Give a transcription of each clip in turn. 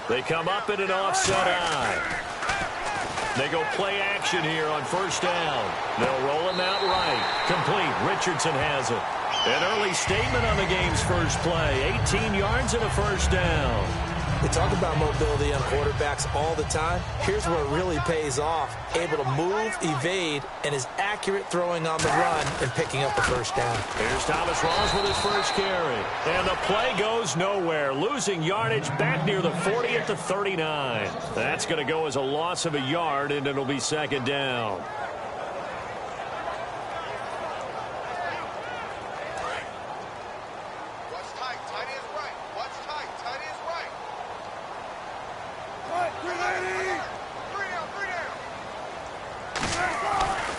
They come up in an offset eye. They go play action here on first down. They'll roll him out right. Complete. Richardson has it. An early statement on the game's first play. 18 yards and a first down. They talk about mobility on quarterbacks all the time. Here's where it really pays off. Able to move, evade, and is accurate throwing on the run and picking up the first down. Here's Thomas Rawls with his first carry. And the play goes nowhere. Losing yardage back near the 40 at the 39. That's going to go as a loss of a yard, and it'll be second down.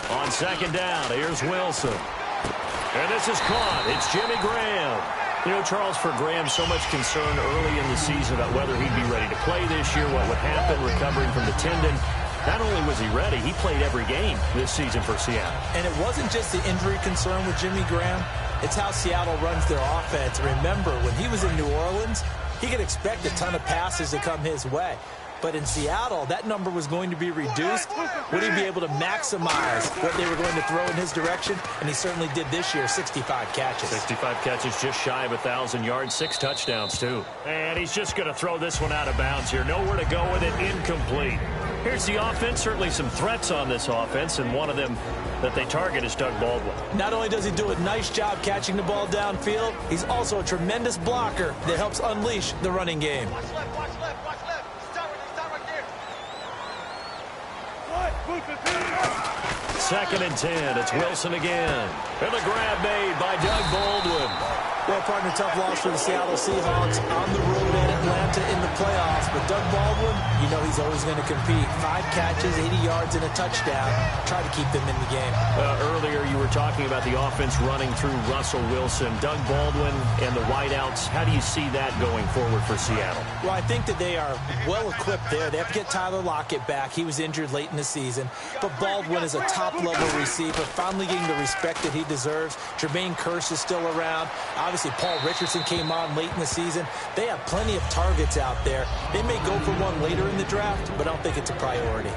On second down, here's Wilson. And this is caught. It's Jimmy Graham. You know, Charles, for Graham, so much concern early in the season about whether he'd be ready to play this year, what would happen recovering from the tendon. Not only was he ready, he played every game this season for Seattle. And it wasn't just the injury concern with Jimmy Graham. It's how Seattle runs their offense. Remember, when he was in New Orleans, he could expect a ton of passes to come his way. But in Seattle, that number was going to be reduced. Would he be able to maximize what they were going to throw in his direction? And he certainly did this year, 65 catches. 65 catches, just shy of 1,000 yards, 6 touchdowns, too. And he's just going to throw this one out of bounds here. Nowhere to go with it, incomplete. Here's the offense, certainly some threats on this offense, and one of them that they target is Doug Baldwin. Not only does he do a nice job catching the ball downfield, he's also a tremendous blocker that helps unleash the running game. Watch left, watch left, watch left. Start right there. Second and 10. It's Wilson again. And the grab made by Doug Baldwin. Well, partner, tough loss for the Seattle Seahawks on the road at Atlanta in the playoffs. But Doug Baldwin, you know he's always going to compete. 5 catches, 80 yards, and a touchdown. Try to keep them in the game. Earlier, you were talking about the offense running through Russell Wilson. Doug Baldwin and the wideouts. How do you see that going forward for Seattle? Well, I think that they are well-equipped there. They have to get Tyler Lockett back. He was injured late in the season. But Baldwin is a top-level receiver, finally getting the respect that he deserves. Jermaine Kearse is still around. Obviously, Paul Richardson came on late in the season. They have plenty of targets out there. They may go for one later in the draft, but I don't think it's a priority.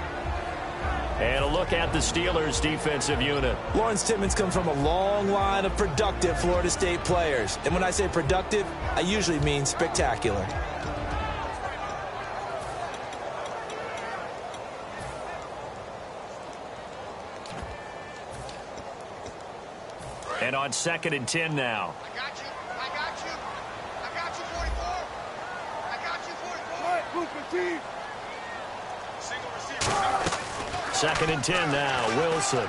And a look at the Steelers' defensive unit. Lawrence Timmons comes from a long line of productive Florida State players. And when I say productive, I usually mean spectacular. And on second and 10 now. I got you. I got you. I got you, 44. I got you, 44. Single receiver. Second and 10 now. Wilson.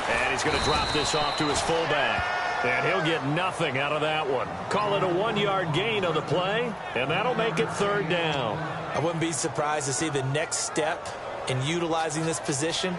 And he's going to drop this off to his fullback. And he'll get nothing out of that one. Call it a 1-yard gain on the play. And that'll make it third down. I wouldn't be surprised to see the next step in utilizing this position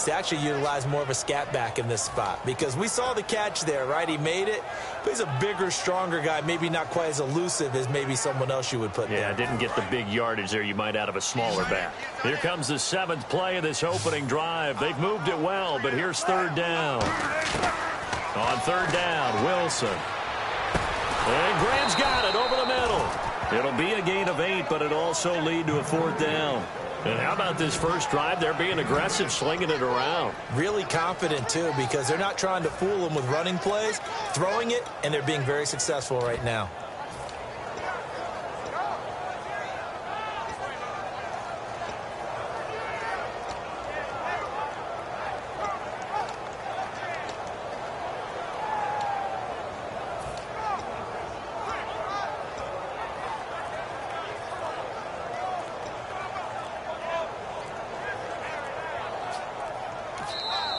to actually utilize more of a scat back in this spot, because we saw the catch there, right? He made it, but he's a bigger, stronger guy, maybe not quite as elusive as maybe someone else you would put there. Yeah, didn't get the big yardage there you might out of a smaller back. Here comes the 7th play of this opening drive. They've moved it well, but here's third down. On third down, Wilson. And Graham's got it over the middle. It'll be a gain of 8, but it'll also lead to a 4th down. And how about this first drive? They're being aggressive, slinging it around. Really confident, too, because they're not trying to fool them with running plays, throwing it, and they're being very successful right now.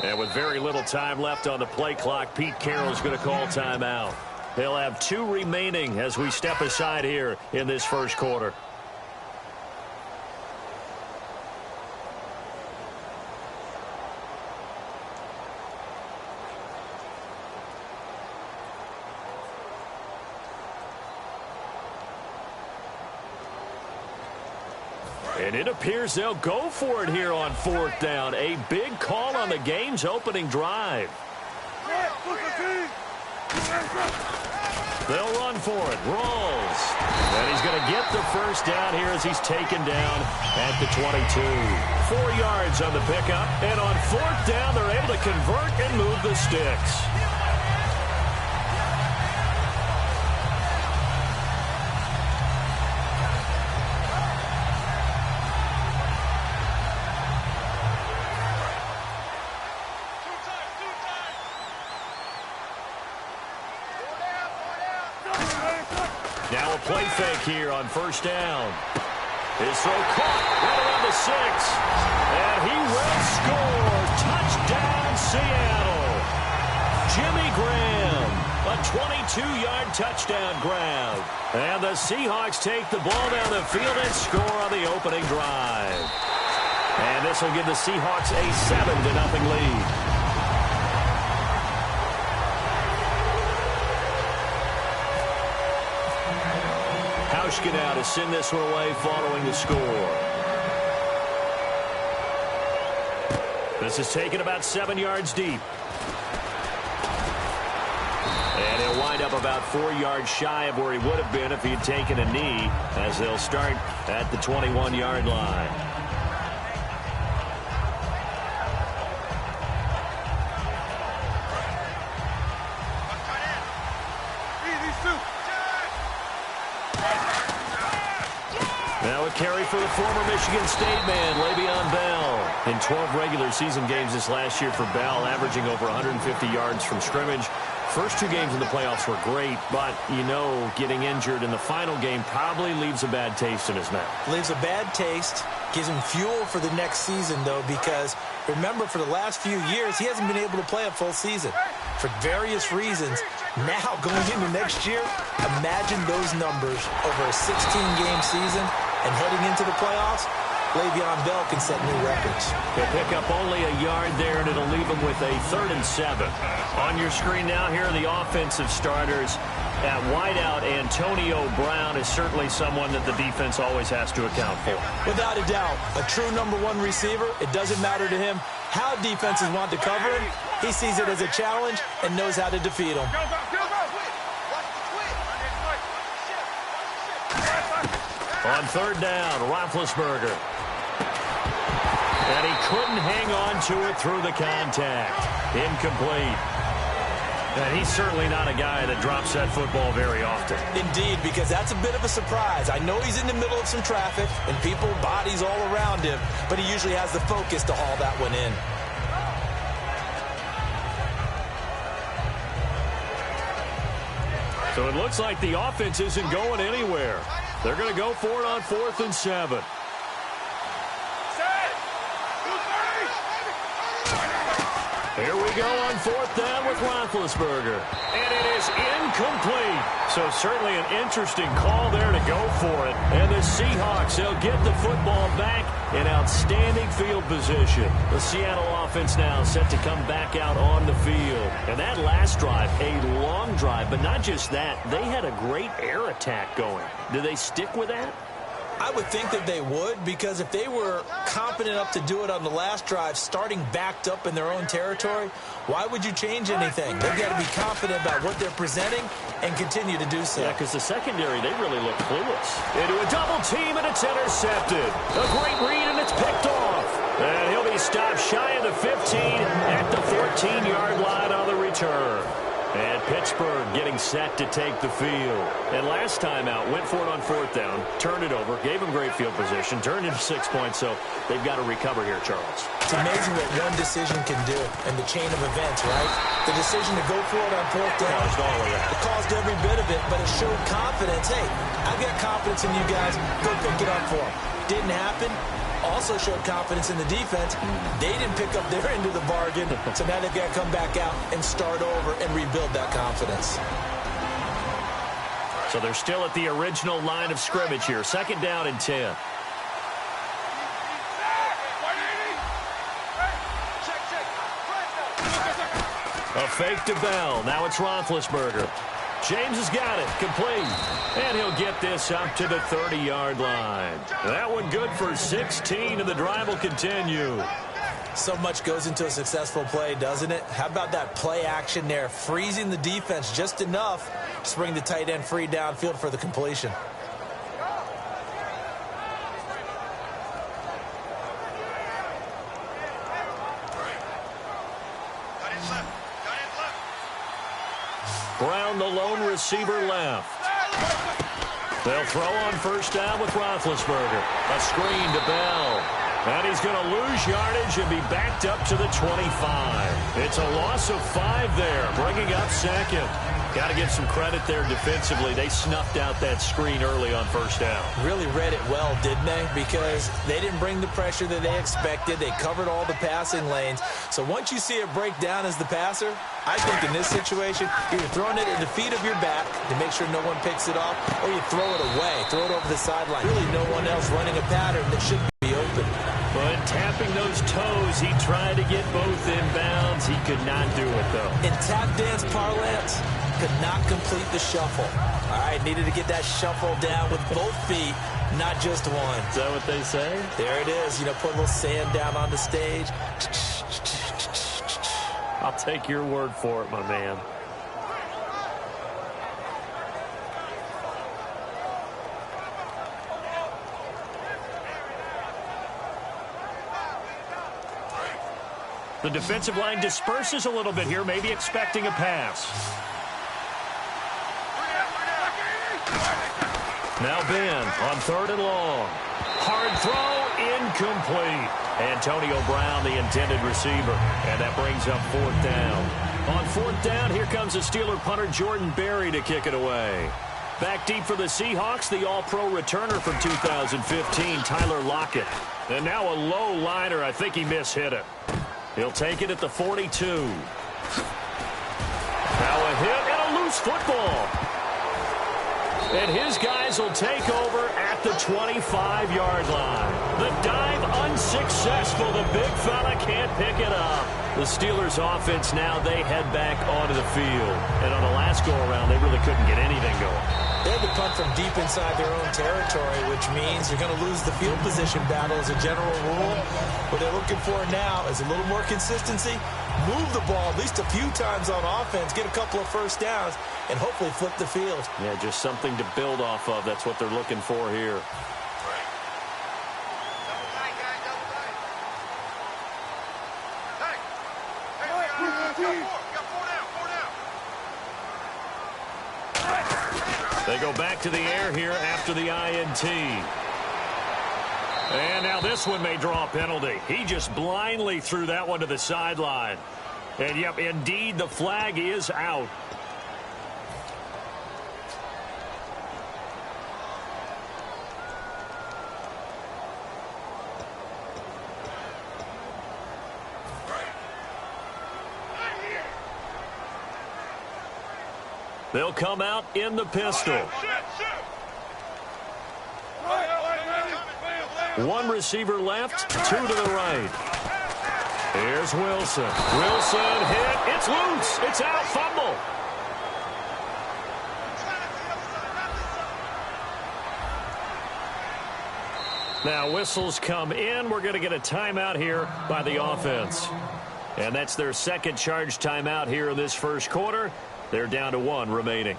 And with very little time left on the play clock, Pete Carroll's going to call timeout. They'll have 2 remaining as we step aside here in this first quarter. And it appears they'll go for it here on 4th down. A big call on the game's opening drive. They'll run for it. Rawls. And he's going to get the first down here as he's taken down at the 22. 4 yards on the pickup. And on 4th down, they're able to convert and move the sticks. Now a play fake here on 1st down. His throw caught right around the 6. And he will score. Touchdown, Seattle. Jimmy Graham, a 22-yard touchdown grab. And the Seahawks take the ball down the field and score on the opening drive. And this will give the Seahawks a 7-0 lead. Now to send this one away following the score. This is taken about 7 yards deep. And he'll wind up about 4 yards shy of where he would have been if he had taken a knee, as they'll start at the 21-yard line. Now a carry for the former Michigan State man, Le'Veon Bell. In 12 regular season games this last year for Bell, averaging over 150 yards from scrimmage. First 2 games in the playoffs were great, but, you know, getting injured in the final game probably leaves a bad taste in his mouth. Leaves a bad taste, gives him fuel for the next season, though, because, remember, for the last few years, he hasn't been able to play a full season for various reasons. Now, going into next year, imagine those numbers over a 16-game season. And heading into the playoffs, Le'Veon Bell can set new records. He'll pick up only a yard there, and it'll leave him with a 3rd and 7. On your screen now, here are the offensive starters. At wideout, Antonio Brown is certainly someone that the defense always has to account for. Without a doubt, a true #1 receiver. It doesn't matter to him how defenses want to cover him. He sees it as a challenge and knows how to defeat him. On 3rd down, Roethlisberger. And he couldn't hang on to it through the contact. Incomplete. And he's certainly not a guy that drops that football very often. Indeed, because that's a bit of a surprise. I know he's in the middle of some traffic and people, bodies all around him, but he usually has the focus to haul that one in. So it looks like the offense isn't going anywhere. They're going to go for it on 4th and 7. Here we go on 4th down with Roethlisberger. And it is incomplete. So certainly an interesting call there to go for it. And the Seahawks, they'll get the football back in outstanding field position. The Seattle offense now set to come back out on the field. And that last drive, a long drive, but not just that. They had a great air attack going. Do they stick with that? I would think that they would, because if they were confident enough to do it on the last drive, starting backed up in their own territory, why would you change anything? They've got to be confident about what they're presenting and continue to do so. Yeah, because the secondary, they really look clueless. Into a double team, and it's intercepted. A great read, and it's picked off. And he'll be stopped shy of the 15 at the 14-yard line on the return. And Pittsburgh getting set to take the field. And last time out, went for it on 4th down, turned it over, gave them great field position, turned into 6 points, so they've got to recover here, Charles. It's amazing what one decision can do in the chain of events, right? The decision to go for it on 4th down. Caused all of that. It caused every bit of it, but it showed confidence. Hey, I've got confidence in you guys. Go pick it up for them. Didn't happen. Also showed confidence in the defense. They didn't pick up their end of the bargain, so now they've got to come back out and start over and rebuild that confidence. So they're still at the original line of scrimmage here. 2nd down and 10. A fake to Bell. Now it's Roethlisberger. James has got it. Complete. And he'll get this up to the 30-yard line. That one good for 16, and the drive will continue. So much goes into a successful play, doesn't it? How about that play action there, freezing the defense just enough to bring the tight end free downfield for the completion. Brown, the lone receiver, left. They'll throw on first down with Roethlisberger. A screen to Bell. And he's going to lose yardage and be backed up to the 25. It's a loss of 5 there, bringing up second. Got to give some credit there defensively. They snuffed out that screen early on first down. Really read it well, didn't they? Because they didn't bring the pressure that they expected. They covered all the passing lanes. So once you see it break down as the passer, I think in this situation, you're throwing it at the feet of your back to make sure no one picks it off, or you throw it away, throw it over the sideline. Really no one else running a pattern that should be open. But tapping those toes, he tried to get both inbounds. He could not do it, though. In tap dance parlance, could not complete the shuffle. All right, needed to get that shuffle down with both feet, not just one. Is that what they say? There it is. You know, put a little sand down on the stage. I'll take your word for it, my man. The defensive line disperses a little bit here, maybe expecting a pass. Now Ben on 3rd and long. Hard throw, incomplete. Antonio Brown, the intended receiver. And that brings up 4th down. On 4th down, here comes the Steeler punter Jordan Berry to kick it away. Back deep for the Seahawks, the all-pro returner from 2015, Tyler Lockett. And now a low liner. I think he mishit it. He'll take it at the 42. Now a hit and a loose football. And his guys will take over at the 25-yard line. The dive unsuccessful. The big fella can't pick it up. The Steelers' offense now, they head back onto the field. And on the last go-around, they really couldn't get anything going. They had to punt from deep inside their own territory, which means you're going to lose the field position battle as a general rule. What they're looking for now is a little more consistency, move the ball at least a few times on offense, get a couple of first downs, and hopefully flip the field. Yeah, just something to build off of. That's what they're looking for here. They go back to the air here after the INT. And now this one may draw a penalty. He just blindly threw that one to the sideline. And, yep, indeed, the flag is out. They'll come out in the pistol. One receiver left, 2 to the right. Here's Wilson. Wilson hit. It's loose. It's out. Fumble. Now whistles come in. We're going to get a timeout here by the offense. And that's their second charge timeout here in this first quarter. They're down to 1 remaining.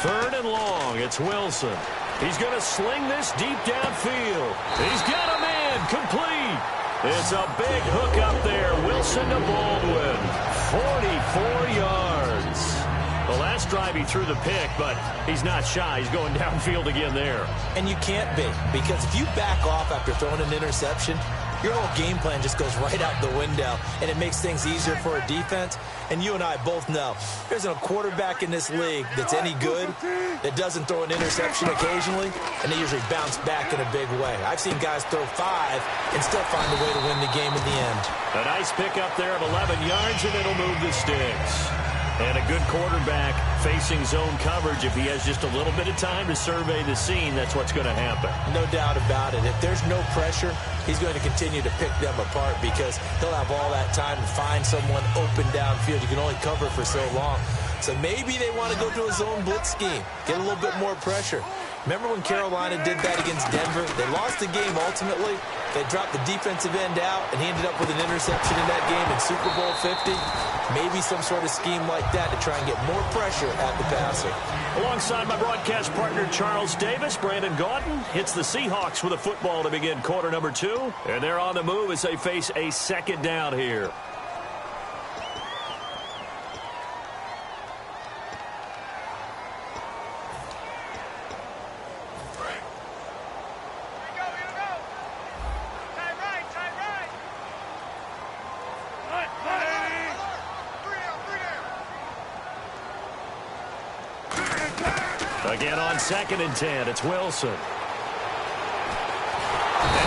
Third and long. It's Wilson. He's going to sling this deep downfield. He's got a man. Complete. It's a big hook up there. Wilson to Baldwin. 44 yards. The last drive he threw the pick, but he's not shy. He's going downfield again there. And you can't be, because if you back off after throwing an interception, your whole game plan just goes right out the window, and it makes things easier for a defense. And you and I both know there's a quarterback in this league that's any good that doesn't throw an interception occasionally, and they usually bounce back in a big way. I've seen guys throw 5 and still find a way to win the game in the end. A nice pick up there of 11 yards, and it'll move the sticks. And a good quarterback facing zone coverage, if he has just a little bit of time to survey the scene, that's what's going to happen. No doubt about it. If there's no pressure, he's going to continue to pick them apart because he'll have all that time to find someone open downfield. You can only cover for so long. So maybe they want to go to a zone blitz scheme, get a little bit more pressure. Remember when Carolina did that against Denver? They lost the game ultimately. They dropped the defensive end out, and he ended up with an interception in that game in Super Bowl 50. Maybe some sort of scheme like that to try and get more pressure at the passer. Alongside my broadcast partner, Charles Davis, Brandon Gaudin hits the Seahawks with a football to begin quarter number 2. And they're on the move as they face a second down here. Again on 2nd and 10, it's Wilson. And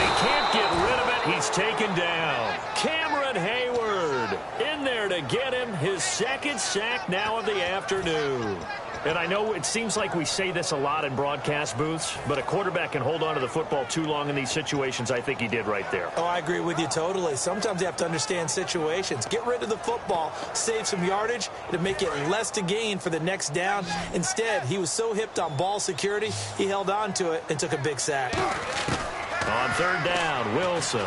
he can't get rid of it. He's taken down. Cameron Hayward in there to get him his second sack now of the afternoon. And I know it seems like we say this a lot in broadcast booths, but a quarterback can hold on to the football too long in these situations. I think he did right there. Oh, I agree with you totally. Sometimes you have to understand situations. Get rid of the football, save some yardage, to make it less to gain for the next down. Instead, he was so hipped on ball security, he held on to it and took a big sack. On 3rd down, Wilson.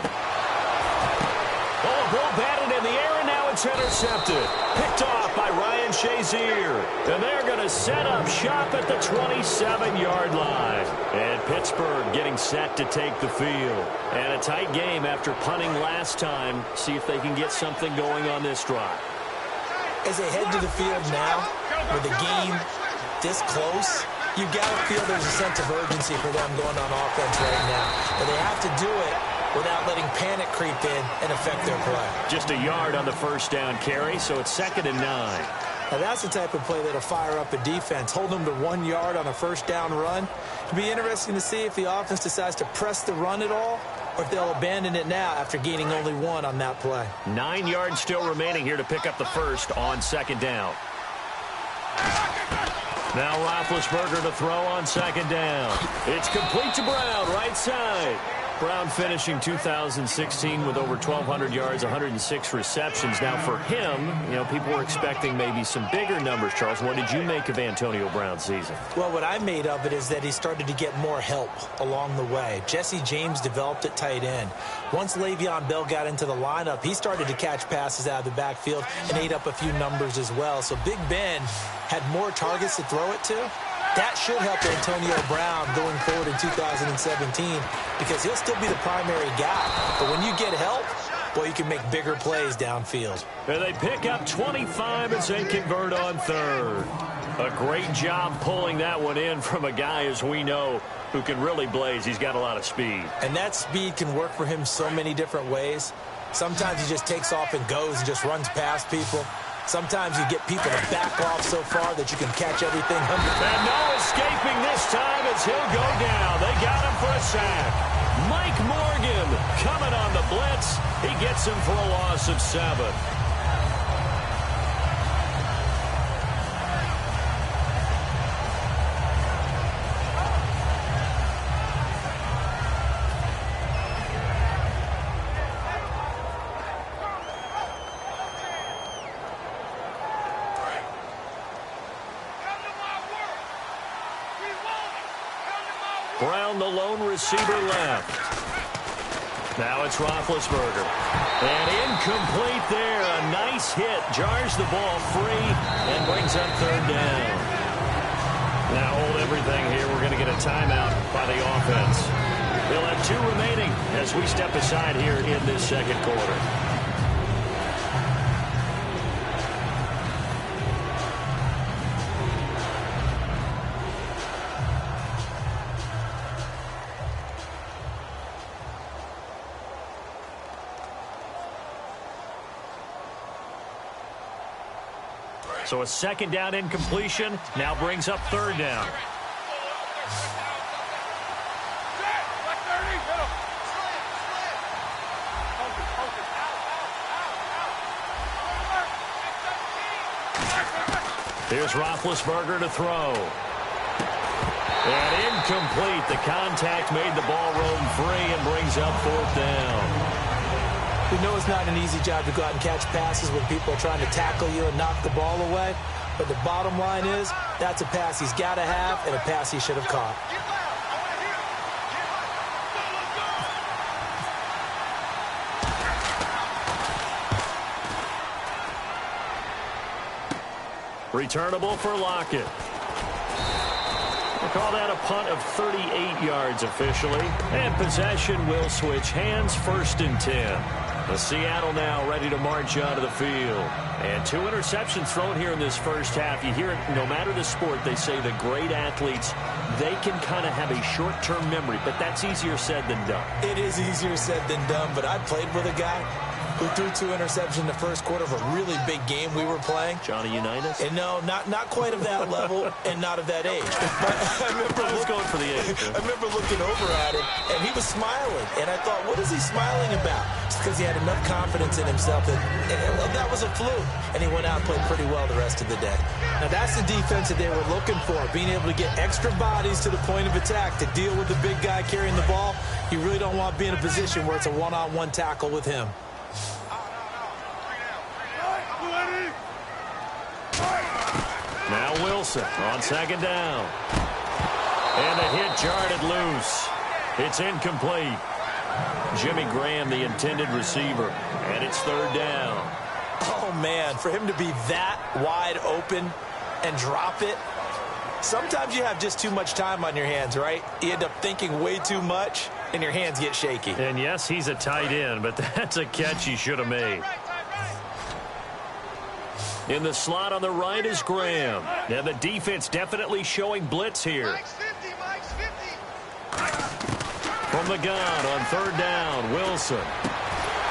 Oh, a ball batted in the air, and now it's intercepted. Picked off by Ryan Shazier. And they're going to set up shop at the 27-yard line. And Pittsburgh getting set to take the field. And a tight game after punting last time. See if they can get something going on this drive. As they head to the field now, with the game this close, you got to feel there's a sense of urgency for them going on offense right now. But they have to do it without letting panic creep in and affect their play. Just a yard on the first down carry, so it's 2nd and 9. Now that's the type of play that'll fire up a defense. Hold them to 1 yard on a first down run. It'll be interesting to see if the offense decides to press the run at all, or if they'll abandon it now after gaining only 1 on that play. 9 yards still remaining here to pick up the first on 2nd down. Now Roethlisberger to throw on 2nd down. It's complete to Brown, right side. Brown finishing 2016 with over 1,200 yards, 106 receptions. Now for him, you know, people were expecting maybe some bigger numbers, Charles. What did you make of Antonio Brown's season? Well, what I made of it is that he started to get more help along the way. Jesse James developed at tight end. Once Le'Veon Bell got into the lineup, he started to catch passes out of the backfield and ate up a few numbers as well. So Big Ben had more targets to throw it to. That should help Antonio Brown going forward in 2017 because he'll still be the primary guy. But when you get help, well, you can make bigger plays downfield. And they pick up 25 as they convert on 3rd. A great job pulling that one in from a guy, as we know, who can really blaze. He's got a lot of speed. And that speed can work for him so many different ways. Sometimes he just takes off and goes and just runs past people. Sometimes you get people to back off so far that you can catch everything. And no escaping this time as he'll go down. They got him for a sack. Mike Morgan coming on the blitz. He gets him for a loss of 7. Brown, the lone receiver, left. Now it's Roethlisberger. And incomplete there. A nice hit. Jars the ball free and brings up 3rd down. Now hold everything here. We're going to get a timeout by the offense. They'll have 2 remaining as we step aside here in this 2nd quarter. So a 2nd down incompletion now brings up 3rd down. Here's Roethlisberger to throw. And incomplete. The contact made the ball roam free and brings up 4th down. We know it's not an easy job to go out and catch passes when people are trying to tackle you and knock the ball away. But the bottom line is, that's a pass he's got to have and a pass he should have caught. Returnable for Lockett. We'll call that a punt of 38 yards officially. And possession will switch hands, 1st and 10. The Seattle now ready to march out of the field. And 2 interceptions thrown here in this first half. You hear it, no matter the sport, they say the great athletes, they can kind of have a short-term memory, but that's easier said than done. It is easier said than done, but I played with a guy who threw 2 interceptions in the first quarter of a really big game we were playing. Johnny Unitas? And no, not quite of that level and not of that age. But I was going for the age. I remember looking over at him, and he was smiling. And I thought, what is he smiling about? Just because he had enough confidence in himself that was a fluke. And he went out and played pretty well the rest of the day. Now, that's the defense that they were looking for, being able to get extra bodies to the point of attack to deal with the big guy carrying the ball. You really don't want to be in a position where it's a one-on-one tackle with him. Now Wilson on 2nd down. And the hit jarred it loose. It's incomplete. Jimmy Graham, the intended receiver. And it's 3rd down. Oh, man, for him to be that wide open and drop it. Sometimes you have just too much time on your hands, right? You end up thinking way too much, and your hands get shaky. And, yes, he's a tight end, but that's a catch he should have made. In the slot on the right is Graham. And the defense definitely showing blitz here. From the gun on 3rd down, Wilson.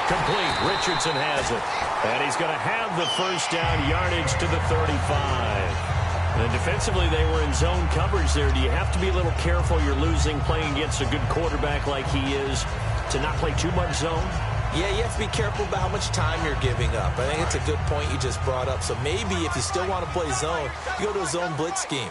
Complete. Richardson has it. And he's going to have the 1st down yardage to the 35. And defensively, they were in zone coverage there. Do you have to be a little careful? You're losing playing against a good quarterback like he is to not play too much zone? Yeah, you have to be careful about how much time you're giving up. I think it's a good point you just brought up. So maybe if you still want to play zone, you go to a zone blitz scheme.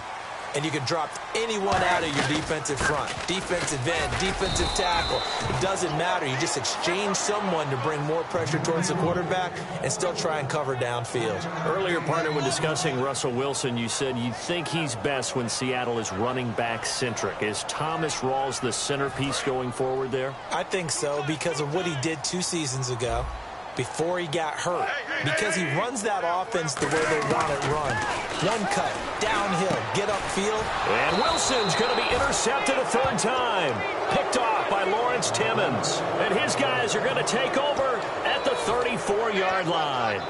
And you can drop anyone out of your defensive front. Defensive end, defensive tackle. It doesn't matter. You just exchange someone to bring more pressure towards the quarterback and still try and cover downfield. Earlier, partner, when discussing Russell Wilson, you said you think he's best when Seattle is running back centric. Is Thomas Rawls the centerpiece going forward there? I think so because of what he did 2 seasons ago before he got hurt. Because he runs that offense the way they want it run. One cut, downhill, get upfield. And Wilson's going to be intercepted a 3rd time. Picked off by Lawrence Timmons. And his guys are going to take over at the 34-yard line.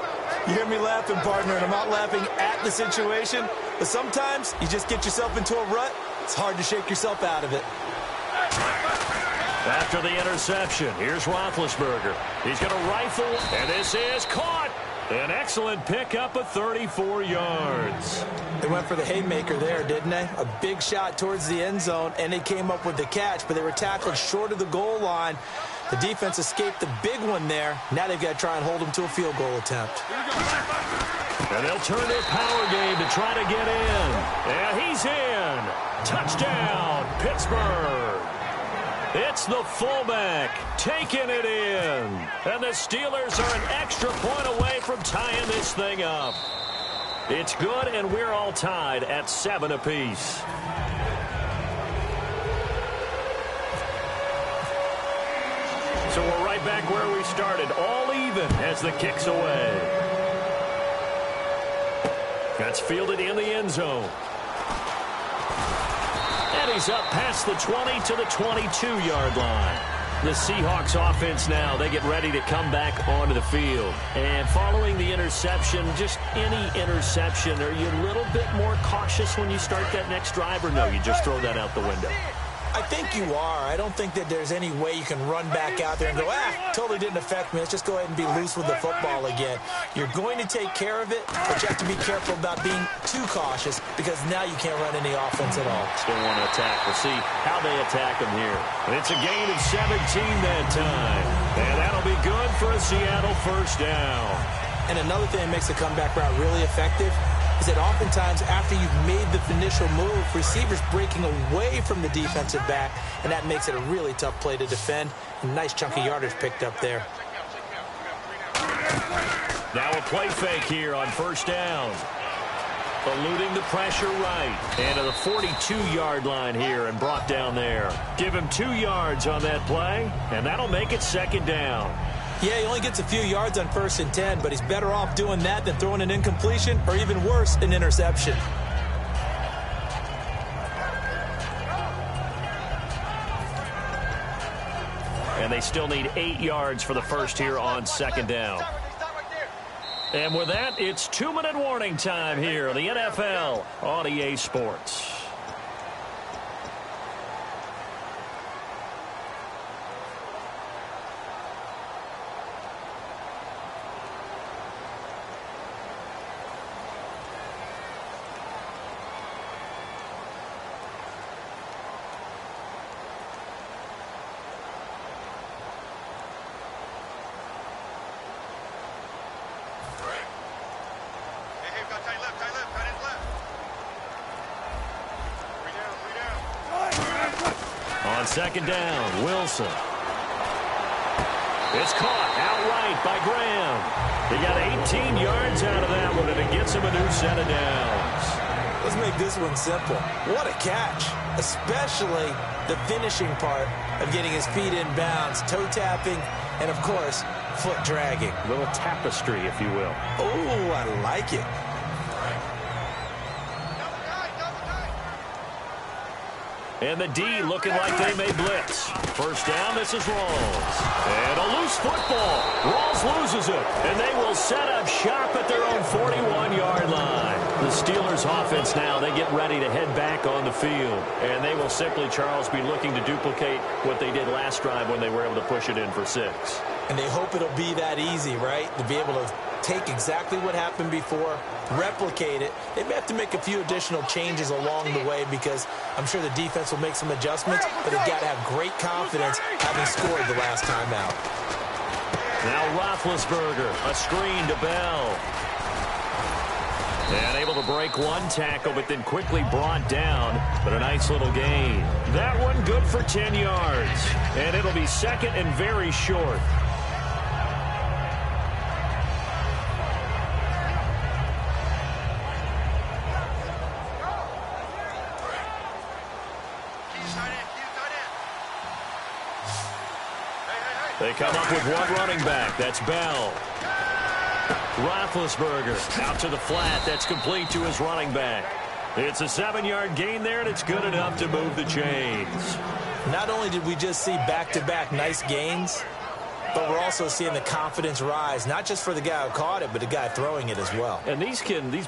You hear me laughing, partner, and I'm not laughing at the situation. But sometimes you just get yourself into a rut. It's hard to shake yourself out of it. After the interception, here's Roethlisberger. He's going to rifle, and this is caught. An excellent pickup of 34 yards. They went for the haymaker there, didn't they? A big shot towards the end zone, and they came up with the catch, but they were tackled short of the goal line. The defense escaped the big one there. Now they've got to try and hold them to a field goal attempt. And they'll turn their power game to try to get in. And he's in. Touchdown, Pittsburgh. It's the fullback taking it in. And the Steelers are an extra point away from tying this thing up. It's good, and we're all tied at 7 apiece. So we're right back where we started, all even as the kick's away. That's fielded in the end zone. And he's up past the 20 to the 22-yard line. The Seahawks offense now, they get ready to come back onto the field. And following the interception, just any interception, are you a little bit more cautious when you start that next drive, or no, you just throw that out the window? I think you are. I don't think that there's any way you can run back out there and go, totally didn't affect me. Let's just go ahead and be loose with the football again. You're going to take care of it, but you have to be careful about being too cautious because now you can't run any offense at all. Still want to attack. We'll see how they attack them here. And it's a gain of 17 that time. And that'll be good for a Seattle 1st down. And another thing that makes the comeback route really effective is that oftentimes after you've made the initial move, receivers breaking away from the defensive back, and that makes it a really tough play to defend. A nice chunk of yardage picked up there. Now a play fake here on first down. Eluding the pressure right. And to the 42-yard line here and brought down there. Give him 2 yards on that play, and that'll make it second down. Yeah, he only gets a few yards on 1st and 10, but he's better off doing that than throwing an incompletion or even worse, an interception. And they still need 8 yards for the first here on second down. And with that, it's 2-minute warning time here on the NFL on EA Sports. Second down, Wilson. It's caught outright by Graham. They got 18 yards out of that one, and it gets him a new set of downs. Let's make this one simple. What a catch, especially the finishing part of getting his feet in bounds, toe tapping, and, of course, foot dragging. A little tapestry, if you will. Oh, I like it. And the D looking like they may blitz. First down, this is Rawls. And a loose football. Rawls loses it. And they will set up shop at their own 41-yard line. The Steelers offense now, they get ready to head back on the field. And they will simply, Charles, be looking to duplicate what they did last drive when they were able to push it in for 6. And they hope it'll be that easy, right? To be able to take exactly what happened before, replicate it. They may have to make a few additional changes along the way because I'm sure the defense will make some adjustments, but they've got to have great confidence having scored the last time out. Now Roethlisberger, a screen to Bell. And able to break one tackle, but then quickly brought down, but a nice little gain. That one good for 10 yards, and it'll be second and very short. They come up with one running back. That's Bell. Roethlisberger out to the flat. That's complete to his running back. It's a 7-yard gain there, and it's good enough to move the chains. Not only did we just see back-to-back nice gains, but we're also seeing the confidence rise, not just for the guy who caught it, but the guy throwing it as well. And these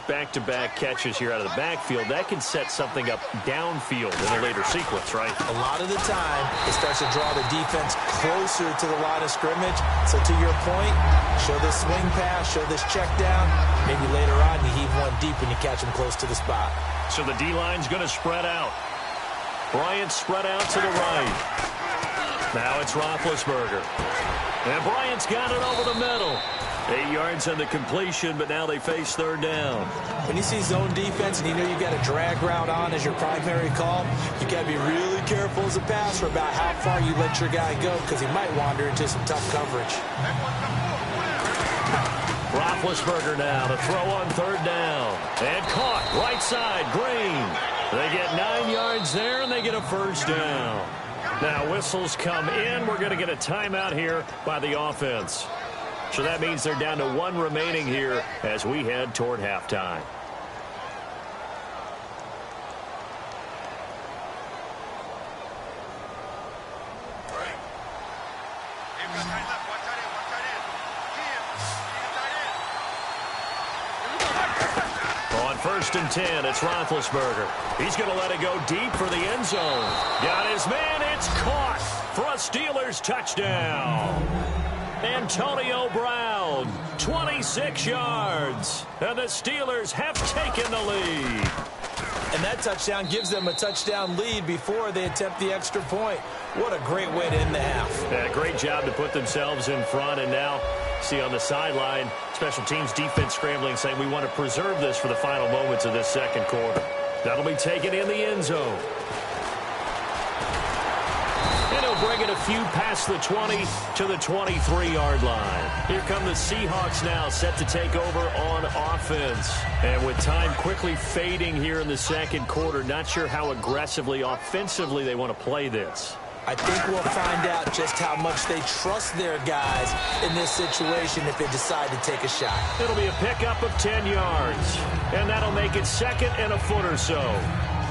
back-to-back catches here out of the backfield, that can set something up downfield in a later sequence, right? A lot of the time, it starts to draw the defense closer to the line of scrimmage. So to your point, show this swing pass, show this check down. Maybe later on you heave one deep when you catch him close to the spot. So the D-line's going to spread out. Bryant spread out to the right. Now it's Roethlisberger. And Bryant's got it over the middle. 8 yards on the completion, but now they face third down. When you see zone defense and you know you've got a drag route on as your primary call, you got to be really careful as a passer about how far you let your guy go because he might wander into some tough coverage. Roethlisberger now to throw on third down. And caught right side, Green. They get 9 yards there, and they get a first down. Now whistles come in. We're going to get a timeout here by the offense. So that means they're down to 1 remaining here as we head toward halftime. On 1st and 10, it's Roethlisberger. He's going to let it go deep for the end zone. Got his man. It's caught for a Steelers touchdown. Antonio Brown, 26 yards. And the Steelers have taken the lead. And that touchdown gives them a touchdown lead before they attempt the extra point. What a great way to end the half. Yeah, great job to put themselves in front, and now See on the sideline, special teams defense scrambling, saying we want to preserve this for the final moments of this second quarter. That'll be taken in the end zone. And he'll bring it a few past the 20 to the 23-yard line. Here come the Seahawks now, set to take over on offense. And with time quickly fading here in the second quarter, not sure how aggressively, offensively they want to play this. I think we'll find out just how much they trust their guys in this situation if they decide to take a shot. It'll be a pickup of 10 yards, and that'll make it second and a foot or so.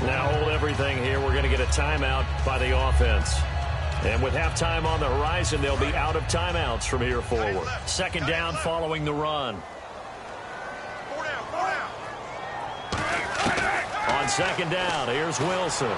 Now hold everything here. We're going to get a timeout by the offense. And with halftime on the horizon, they'll be out of timeouts from here forward. Second down following the run. On second down, here's Wilson.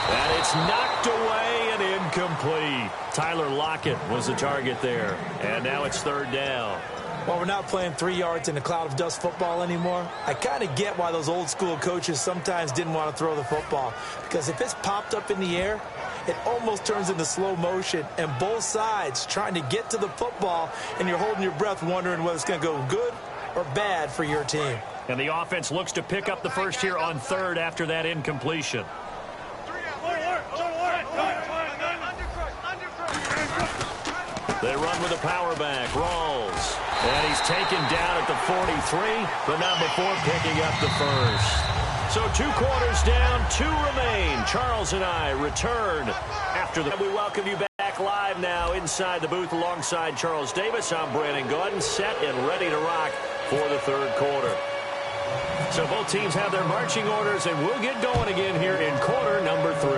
And it's knocked away and incomplete. Tyler Lockett was the target there. And now it's third down. Well, we're not playing 3 yards in a cloud of dust football anymore. I kind of get why those old school coaches sometimes didn't want to throw the football. Because if it's popped up in the air, it almost turns into slow motion. And both sides trying to get to the football, and you're holding your breath wondering whether it's going to go good or bad for your team. And the offense looks to pick up the first here on third after that incompletion. They run with a power back, Rawls. And he's taken down at the 43, but not before picking up the first. So 2 quarters down, 2 remain. Charles and I return after the... We welcome you back live now inside the booth alongside Charles Davis. I'm Brandon Gordon, set and ready to rock for the third quarter. So both teams have their marching orders, and we'll get going again here in quarter number 3.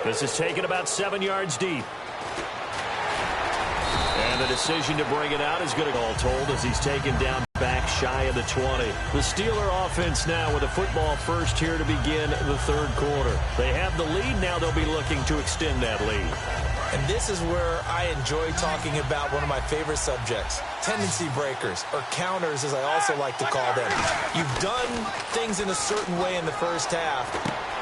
This is taken about 7 yards deep. And the decision to bring it out is going to go all told as he's taken down back shy of the 20. The Steeler offense now with a football first here to begin the third quarter. They have the lead. Now they'll be looking to extend that lead. And this is where I enjoy talking about one of my favorite subjects, tendency breakers, or counters as I also like to call them. You've done things in a certain way in the first half,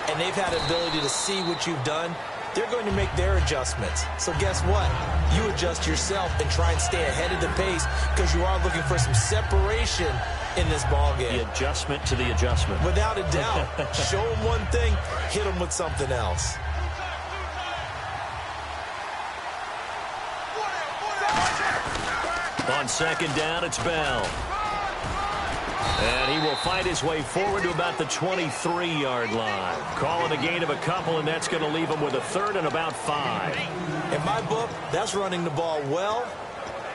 and they've had the ability to see what you've done. They're going to make their adjustments. So guess what? You adjust yourself and try and stay ahead of the pace because you are looking for some separation in this ball game. The adjustment to the adjustment. Without a doubt. Show them one thing, hit them with something else. On second down, it's Bell. And he will fight his way forward to about the 23-yard line. Calling a gain of a couple, and that's going to leave him with a third and about 5. In my book, that's running the ball well,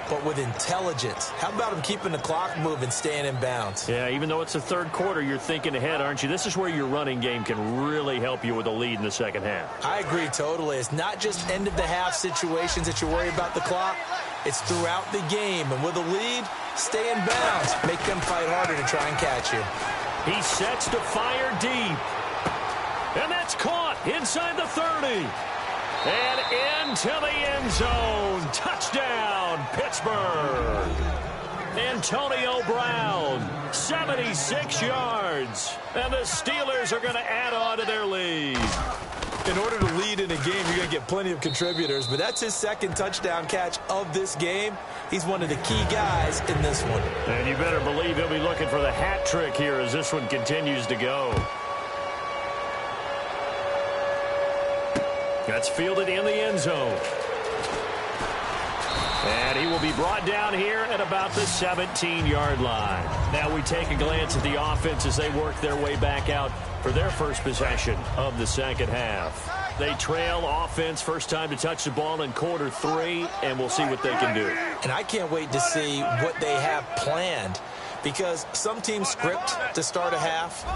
but with intelligence. How about him keeping the clock moving, staying in bounds? Yeah, even though it's the third quarter, you're thinking ahead, aren't you? This is where your running game can really help you with a lead in the second half. I agree totally. It's not just end-of-the-half situations that you worry about the clock. It's throughout the game. And with a lead, stay in bounds. Make them fight harder to try and catch you. He sets to fire deep. And that's caught inside the 30. And into the end zone. Touchdown, Pittsburgh. Antonio Brown, 76 yards. And the Steelers are going to add on to their lead. In order to lead in a game, you're going to get plenty of contributors, but that's his second touchdown catch of this game. He's one of the key guys in this one. And you better believe he'll be looking for the hat trick here as this one continues to go. That's fielded in the end zone. And he will be brought down here at about the 17-yard line. Now we take a glance at the offense as they work their way back out for their first possession of the second half. They trail offense, first time to touch the ball in quarter 3, and we'll see what they can do. And I can't wait to see what they have planned, because some teams script to start a half.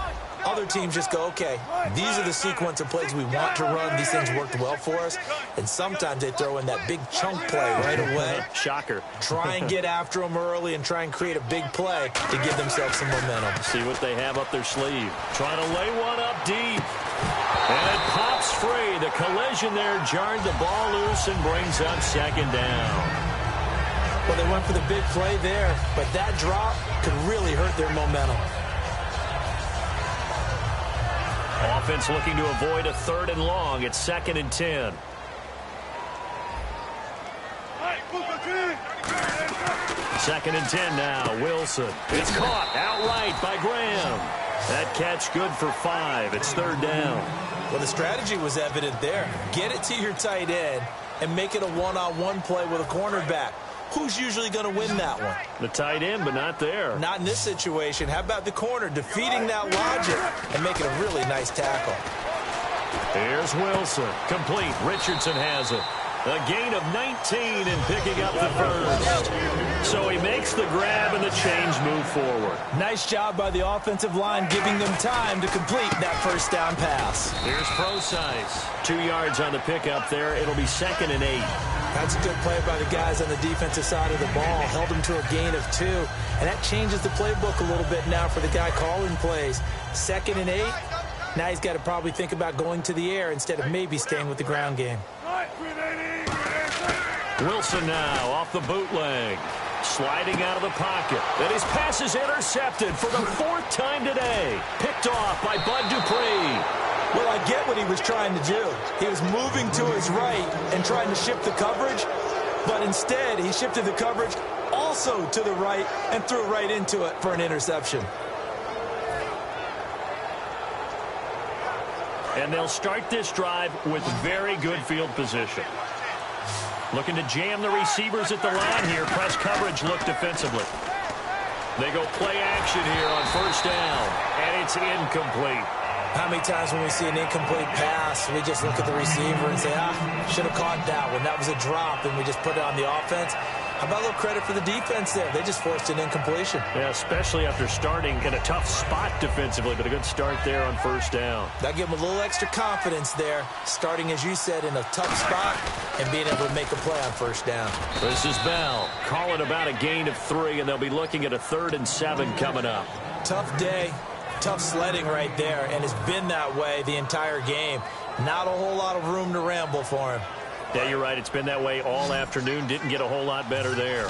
Other teams just go, okay, these are the sequence of plays we want to run. These things worked well for us. And sometimes they throw in that big chunk play right away. Shocker. Try and get after them early and try and create a big play to give themselves some momentum. See what they have up their sleeve. Trying to lay one up deep. And it pops free. The collision there jarred the ball loose and brings up second down. Well, they went for the big play there, but that drop could really hurt their momentum. Offense looking to avoid a third and long. It's second and 10. Second and 10 now. Wilson. It's caught outright by Graham. That catch good for 5. It's third down. Well, the strategy was evident there. Get it to your tight end and make it a one-on-one play with a cornerback. Who's usually going to win that one? The tight end, but not there. Not in this situation. How about the corner defeating that logic and making a really nice tackle? Here's Wilson. Complete. Richardson has it. A gain of 19 and picking up the first. So he makes the grab and the chains move forward. Nice job by the offensive line giving them time to complete that first down pass. Here's Procise. 2 yards on the pickup there. It'll be second and 8. That's a good play by the guys on the defensive side of the ball. Held them to a gain of 2. And that changes the playbook a little bit now for the guy calling plays. Second and 8. Now he's got to probably think about going to the air instead of maybe staying with the ground game. Wilson now off the bootleg. Sliding out of the pocket. And his pass is intercepted for the 4th time today. Picked off by Bud Dupree. Well, I get what he was trying to do. He was moving to his right and trying to shift the coverage. But instead, he shifted the coverage also to the right and threw right into it for an interception. And they'll start this drive with very good field position. Looking to jam the receivers at the line here. Press coverage look defensively. They go play action here on first down. And it's incomplete. How many times when we see an incomplete pass, we just look at the receiver and say, should have caught that one. That was a drop, and we just put it on the offense. How about a little credit for the defense there? They just forced an incompletion. Yeah, especially after starting in a tough spot defensively, but a good start there on first down. That gave them a little extra confidence there, starting, as you said, in a tough spot and being able to make a play on first down. This is Bell. Call it about a gain of 3, and they'll be looking at a 3rd and 7 coming up. Tough day, tough sledding right there, and it's been that way the entire game. Not a whole lot of room to ramble for him. Yeah, you're right. It's been that way all afternoon. Didn't get a whole lot better there.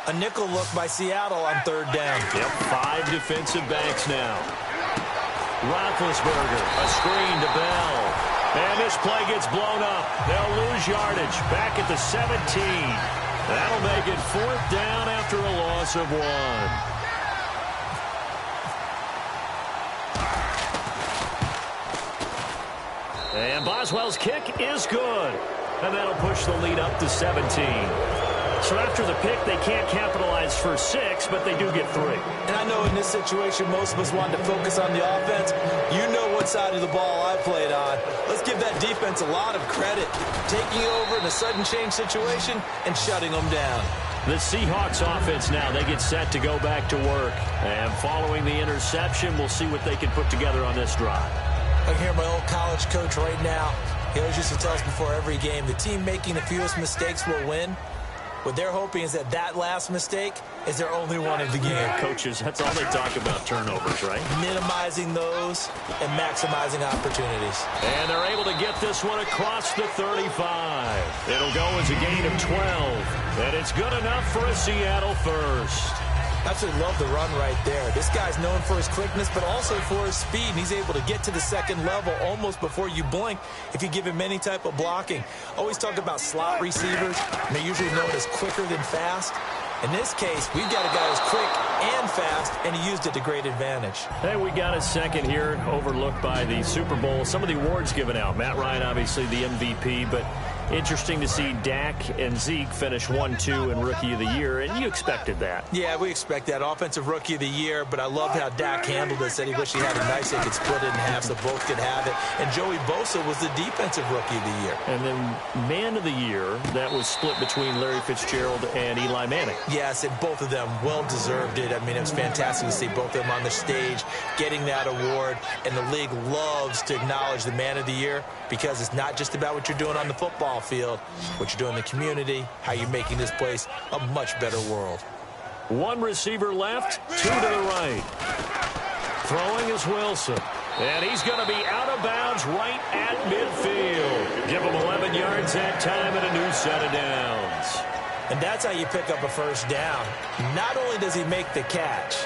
A nickel look by Seattle on 3rd down. Yep, 5 defensive backs now. Roethlisberger, a screen to Bell. And this play gets blown up. They'll lose yardage. Back at the 17. That'll make it 4th down after a loss of 1. And Boswell's kick is good. And that'll push the lead up to 17. So after the pick, they can't capitalize for 6, but they do get 3. And I know in this situation, most of us wanted to focus on the offense. You know what side of the ball I played on. Let's give that defense a lot of credit. Taking over in a sudden change situation and shutting them down. The Seahawks offense now, they get set to go back to work. And following the interception, we'll see what they can put together on this drive. I can hear my old college coach right now. He always used to tell us before every game, the team making the fewest mistakes will win. What they're hoping is that last mistake is their only one of the game. Coaches, that's all they talk about, turnovers, right? Minimizing those and maximizing opportunities. And they're able to get this one across the 35. It'll go as a gain of 12. And it's good enough for a Seattle first. Absolutely love the run right there. This guy's known for his quickness, but also for his speed. And he's able to get to the second level almost before you blink if you give him any type of blocking. Always talk about slot receivers, and they're usually known as quicker than fast. In this case, we've got a guy who's quick and fast, and he used it to great advantage. Hey, we got a second here, overlooked by the Super Bowl. Some of the awards given out. Matt Ryan, obviously, the MVP, but interesting to see Dak and Zeke finish 1-2 in Rookie of the Year, and you expected that. Yeah, we expect that. Offensive Rookie of the Year, but I loved how Dak handled it. Said he wished he had a knife so he could split it in half so both could have it. And Joey Bosa was the Defensive Rookie of the Year. And then Man of the Year, that was split between Larry Fitzgerald and Eli Manning. Yes, and both of them well-deserved it. I mean, it was fantastic to see both of them on the stage getting that award. And the league loves to acknowledge the Man of the Year because it's not just about what you're doing on the football field, what you're doing in the community, how you're making this place a much better world. One receiver left, 2 to the right. Throwing is Wilson. And he's going to be out of bounds right at midfield. Give him 11 yards that time and a new set of downs. And that's how you pick up a first down. Not only does he make the catch,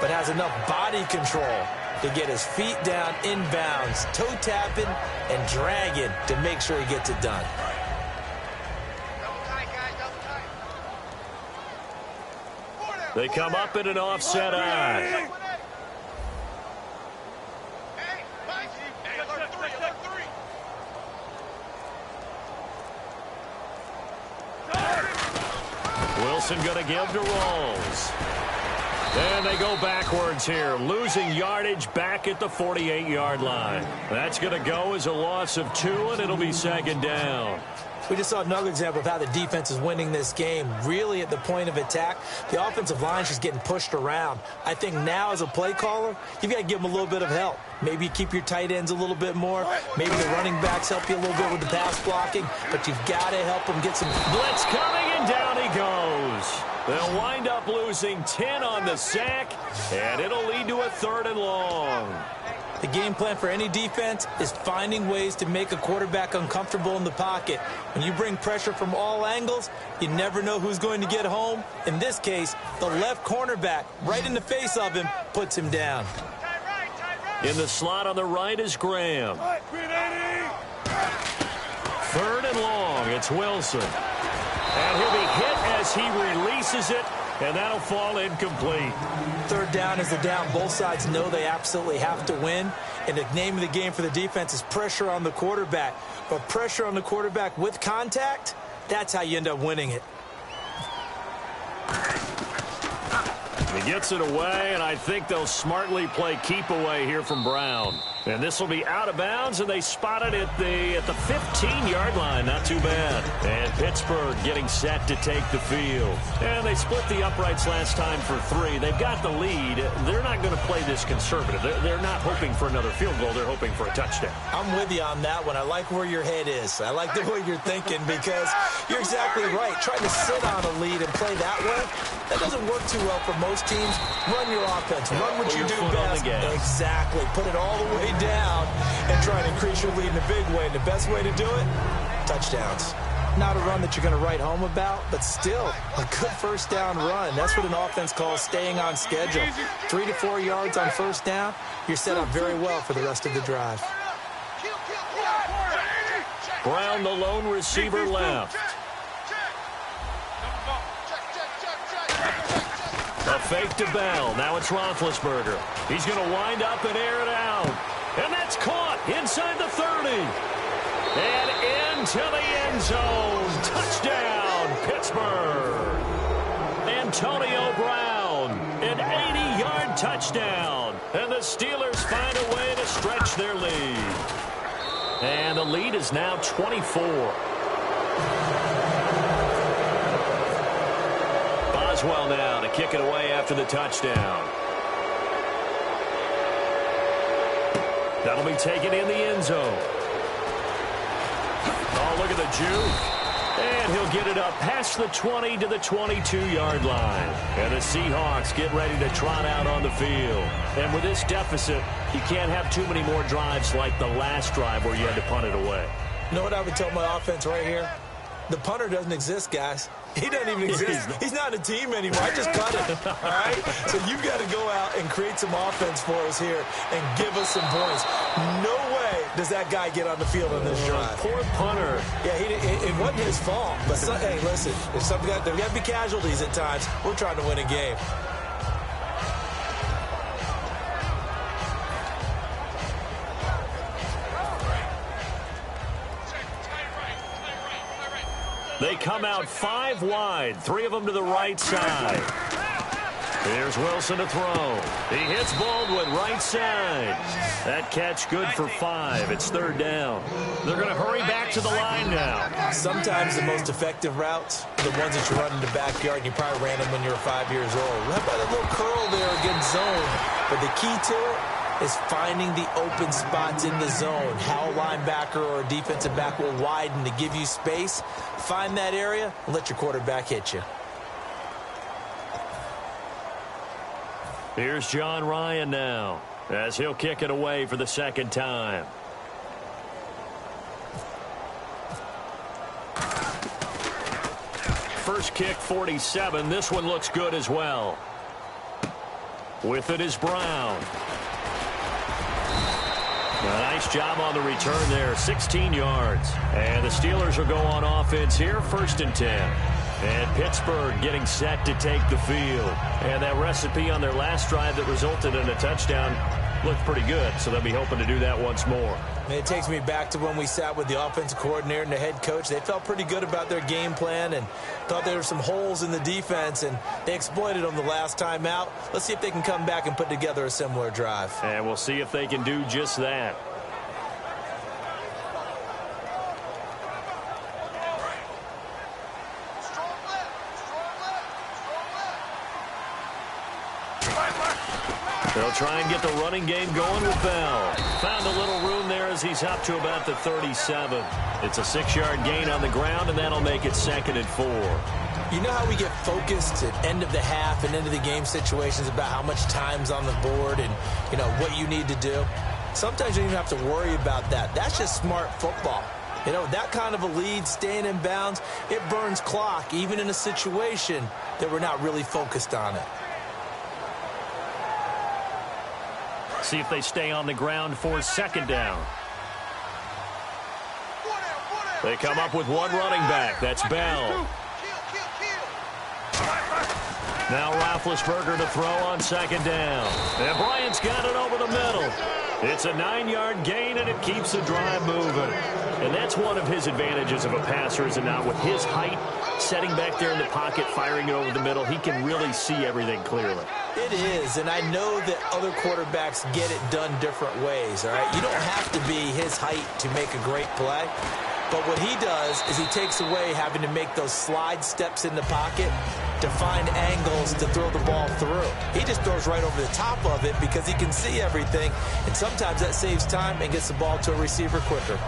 but has enough body control to get his feet down inbounds, toe tapping and dragging to make sure he gets it done. Double tight, guys, double tight. They come up in an offset eye. Hey, Mike. Hey, alert three. Wilson going to give to Rawls. And they go backwards here, losing yardage back at the 48-yard line. That's going to go as a loss of 2, and it'll be second down. We just saw another example of how the defense is winning this game. Really at the point of attack, the offensive line is just getting pushed around. I think now as a play caller, you've got to give them a little bit of help. Maybe you keep your tight ends a little bit more. Maybe the running backs help you a little bit with the pass blocking. But you've got to help them get some... Blitz coming, and down he goes. They'll wind up losing 10 on the sack, and it'll lead to a 3rd and long. The game plan for any defense is finding ways to make a quarterback uncomfortable in the pocket. When you bring pressure from all angles, you never know who's going to get home. In this case, the left cornerback, right in the face of him, puts him down. In the slot on the right is Graham. 3rd and long, it's Wilson. And he'll be hit as he releases it, and that'll fall incomplete. 3rd down is the down. Both sides know they absolutely have to win. And the name of the game for the defense is pressure on the quarterback. But pressure on the quarterback with contact, that's how you end up winning it. He gets it away, and I think they'll smartly play keep away here from Brown. And this will be out of bounds, and they spot it at the 15-yard line. Not too bad. And Pittsburgh getting set to take the field. And they split the uprights last time for 3. They've got the lead. They're not going to play this conservative. They're not hoping for another field goal. They're hoping for a touchdown. I'm with you on that one. I like where your head is. I like the way you're thinking because you're exactly right. Trying to sit on a lead and play that way, that doesn't work too well for most teams. Run your offense. Run what you do best. Exactly. Put it all the way down and try to increase your lead in a big way. And the best way to do it, touchdowns. Not a run that you're going to write home about, but still a good first down run. That's what an offense calls staying on schedule. 3 to 4 yards on first down, you're set up very well for the rest of the drive. Brown, the lone receiver, left. A fake to Bell. Now it's Roethlisberger. He's going to wind up and air it out. And that's caught inside the 30. And into the end zone. Touchdown, Pittsburgh. Antonio Brown. An 80-yard touchdown. And the Steelers find a way to stretch their lead. And the lead is now 24. Boswell now to kick it away after the touchdown. That'll be taken in the end zone. Oh, look at the juke. And he'll get it up past the 20 to the 22-yard line. And the Seahawks get ready to trot out on the field. And with this deficit, you can't have too many more drives like the last drive where you had to punt it away. You know what I would tell my offense right here? The punter doesn't exist, guys. He doesn't even exist. He's not a team anymore. I just cut it. All right? So you've got to go out and create some offense for us here and give us some points. No way does that guy get on the field on this drive. Poor punter. Yeah, it wasn't his fault. But, hey, listen, there's got to be casualties at times. We're trying to win a game. They come out 5 wide, 3 of them to the right side. Here's Wilson to throw. He hits Baldwin right side. That catch good for 5. It's 3rd down. They're going to hurry back to the line now. Sometimes the most effective routes are the ones that you run in the backyard, and you probably ran them when you were 5 years old. How about a little curl there against zone? But the key to it is finding the open spots in the zone. How a linebacker or a defensive back will widen to give you space. Find that area and let your quarterback hit you. Here's John Ryan now as he'll kick it away for the 2nd time. First kick, 47. This one looks good as well. With it is Brown. A nice job on the return there, 16 yards. And the Steelers will go on offense here, 1st and 10. And Pittsburgh getting set to take the field. And that recipe on their last drive that resulted in a touchdown looked pretty good, so they'll be hoping to do that once more. And it takes me back to when we sat with the offensive coordinator and the head coach. They felt pretty good about their game plan and thought there were some holes in the defense, and they exploited them the last time out. Let's see if they can come back and put together a similar drive. And we'll see if they can do just that. They'll try and get the running game going with Bell. Found a little room there as he's up to about the 37. It's a 6-yard gain on the ground, and that'll make it 2nd and 4. You know how we get focused at end of the half and end of the game situations about how much time's on the board and, you know, what you need to do? Sometimes you don't even have to worry about that. That's just smart football. You know, that kind of a lead, staying in bounds, it burns clock, even in a situation that we're not really focused on it. See if they stay on the ground for 2nd down. They come up with one running back. That's Bell. Now Roethlisberger to throw on 2nd down. And Bryant's got it over the middle. It's a 9-yard gain, and it keeps the drive moving. And that's one of his advantages of a passer, is it not? With his height, setting back there in the pocket, firing it over the middle, he can really see everything clearly. It is, and I know that other quarterbacks get it done different ways, all right? You don't have to be his height to make a great play. But what he does is he takes away having to make those slide steps in the pocket to find angles to throw the ball through. He just throws right over the top of it because he can see everything, and sometimes that saves time and gets the ball to a receiver quicker.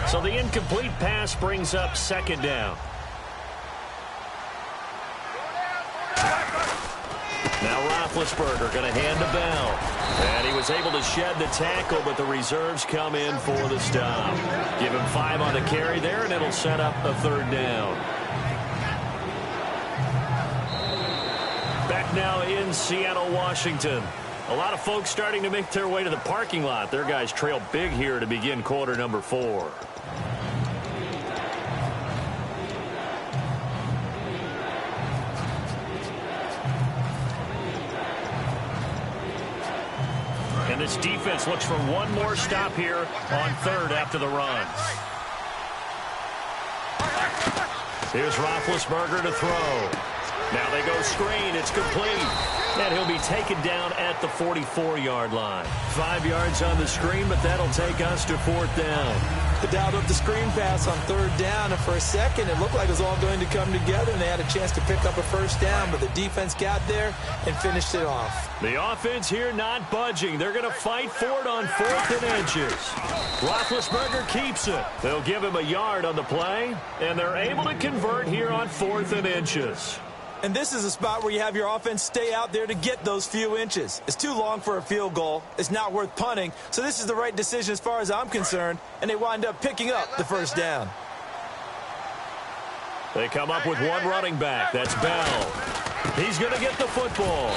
So the incomplete pass brings up 2nd down. Now Roethlisberger going to hand to Bell. And he was able to shed the tackle, but the reserves come in for the stop. Give him 5 on the carry there, and it'll set up a 3rd down. Back now in Seattle, Washington. A lot of folks starting to make their way to the parking lot. Their guys trail big here to begin quarter number 4. And this defense looks for one more stop here on 3rd after the run. Here's Roethlisberger to throw. Now they go screen. It's complete. And he'll be taken down at the 44-yard line. 5 yards on the screen, but that'll take us to 4th down. They dialed up the screen pass on 3rd down, and for a second it looked like it was all going to come together, and they had a chance to pick up a 1st down, but the defense got there and finished it off. The offense here not budging. They're going to fight for it on 4th and inches. Roethlisberger keeps it. They'll give him a yard on the play, and they're able to convert here on 4th and inches. And this is a spot where you have your offense stay out there to get those few inches. It's too long for a field goal. It's not worth punting. So this is the right decision as far as I'm concerned. And they wind up picking up the 1st down. They come up with one running back. That's Bell. He's going to get the football.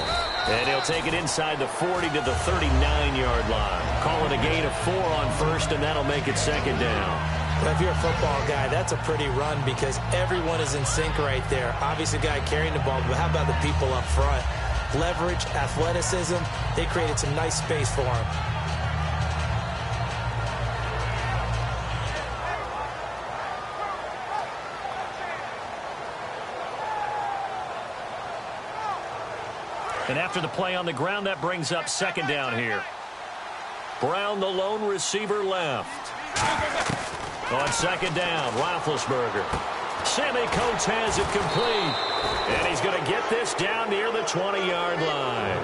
And he'll take it inside the 40 to the 39-yard line. Call it a gain of 4 on 1st, and that'll make it 2nd down. Well, if you're a football guy, that's a pretty run because everyone is in sync right there. Obviously, the guy carrying the ball, but how about the people up front? Leverage, athleticism, they created some nice space for him. And after the play on the ground, that brings up 2nd down here. Brown, the lone receiver, left. On 2nd down, Roethlisberger. Sammy Coates has it complete. And he's going to get this down near the 20-yard line.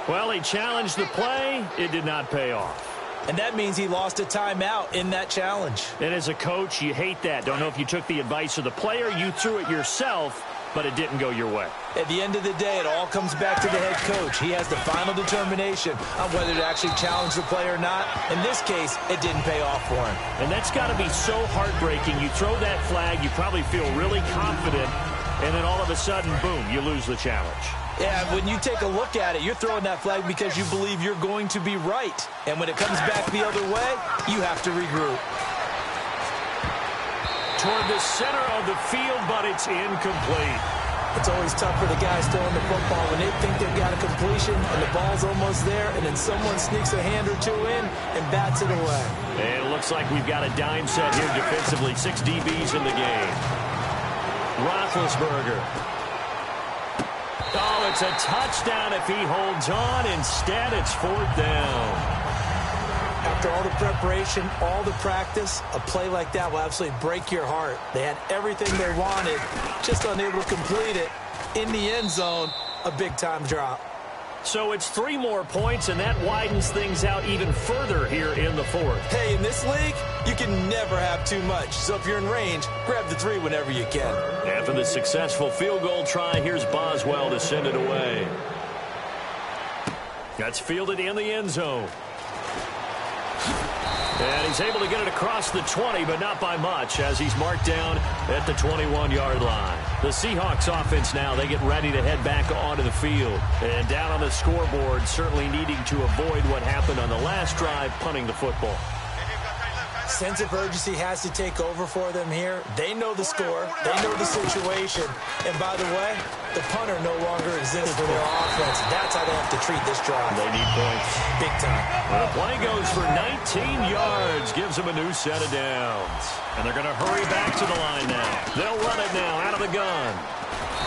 Well, he challenged the play. It did not pay off. And that means he lost a timeout in that challenge. And as a coach, you hate that. Don't know if you took the advice of the player, you threw it yourself, but it didn't go your way. At the end of the day, it all comes back to the head coach. He has the final determination on whether to actually challenge the play or not. In this case, it didn't pay off for him. And that's got to be so heartbreaking. You throw that flag, you probably feel really confident, and then all of a sudden, boom, you lose the challenge. Yeah, when you take a look at it, you're throwing that flag because you believe you're going to be right. And when it comes back the other way, you have to regroup. Toward the center of the field, but it's incomplete. It's always tough for the guys throwing the football when they think they've got a completion and the ball's almost there, and then someone sneaks a hand or two in and bats it away. And it looks like we've got a dime set here defensively. 6 DBs in the game. Roethlisberger. Oh, it's a touchdown if he holds on. Instead, it's 4th down. After all the preparation, all the practice, a play like that will absolutely break your heart. They had everything they wanted, just unable to complete it. In the end zone, a big-time drop. So it's 3 more points, and that widens things out even further here in the 4th. Hey, in this league, you can never have too much. So if you're in range, grab the 3 whenever you can. After the successful field goal try, here's Boswell to send it away. That's fielded in the end zone. And he's able to get it across the 20, but not by much, as he's marked down at the 21-yard line. The Seahawks offense now, they get ready to head back onto the field. And down on the scoreboard, certainly needing to avoid what happened on the last drive, punting the football. Sense of urgency has to take over for them here. They know the score. They know the situation. And by the way, the punter no longer exists for their offense. That's how they have to treat this drive. They need points. Big time. The play goes for 19 yards. Gives them a new set of downs. And they're going to hurry back to the line now. They'll run it now out of the gun.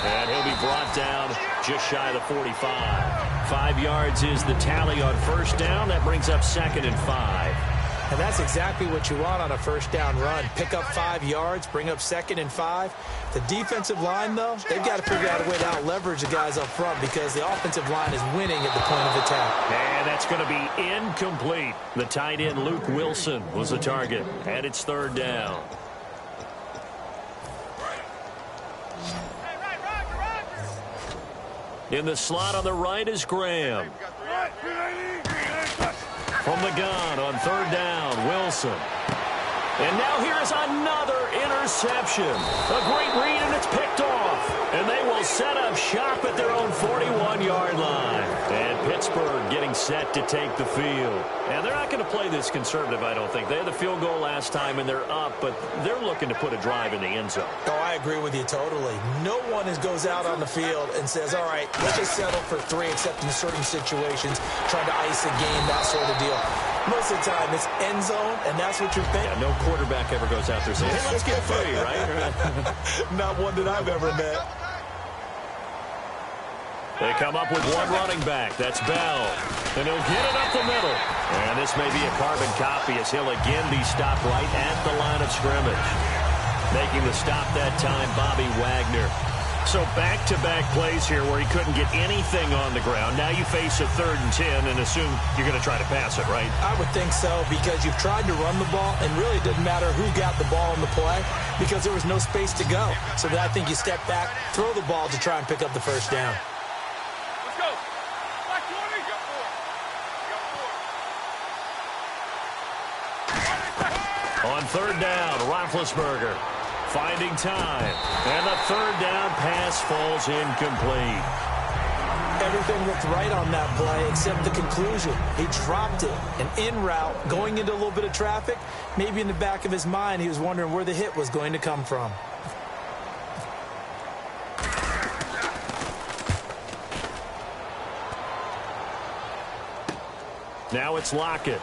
And he'll be brought down just shy of the 45. 5 yards is the tally on first down. That brings up 2nd and 5. And that's exactly what you want on a first down run. Pick up 5 yards, bring up 2nd and 5. The defensive line, though, they've got to figure out a way to out-leverage the guys up front because the offensive line is winning at the point of attack. And that's going to be incomplete. The tight end, Luke Wilson, was the target. And it's 3rd down. In the slot on the right is Graham. From the gun on 3rd down, Wilson. And now here's another interception. A great read, and it's picked off. And they will set up shop at their own 41-yard line. And Pittsburgh getting set to take the field. Now, they're not going to play this conservative, I don't think. They had the field goal last time, and they're up, but they're looking to put a drive in the end zone. Oh, I agree with you totally. No one goes out on the field and says, all right, let's just settle for 3, except in certain situations, trying to ice a game, that sort of deal. Most of the time, it's end zone, and that's what you're thinking. Yeah, no quarterback ever goes out there saying, hey, let's get 3, right? Not one that I've ever met. They come up with one running back. That's Bell. And he'll get it up the middle. And this may be a carbon copy as he'll again be stopped right at the line of scrimmage. Making the stop that time, Bobby Wagner. So back-to-back plays here where he couldn't get anything on the ground. Now you face a 3rd and 10 and assume you're going to try to pass it, right? I would think so because you've tried to run the ball, and really it doesn't matter who got the ball in the play because there was no space to go. So I think you step back, throw the ball to try and pick up the first down. Let's go. Black 20. You got 4. On 3rd down, Roethlisberger finding time. And the 3rd down pass falls incomplete. Everything looked right on that play except the conclusion. He dropped it. And en route, going into a little bit of traffic, maybe in the back of his mind, he was wondering where the hit was going to come from. Now it's Lockett.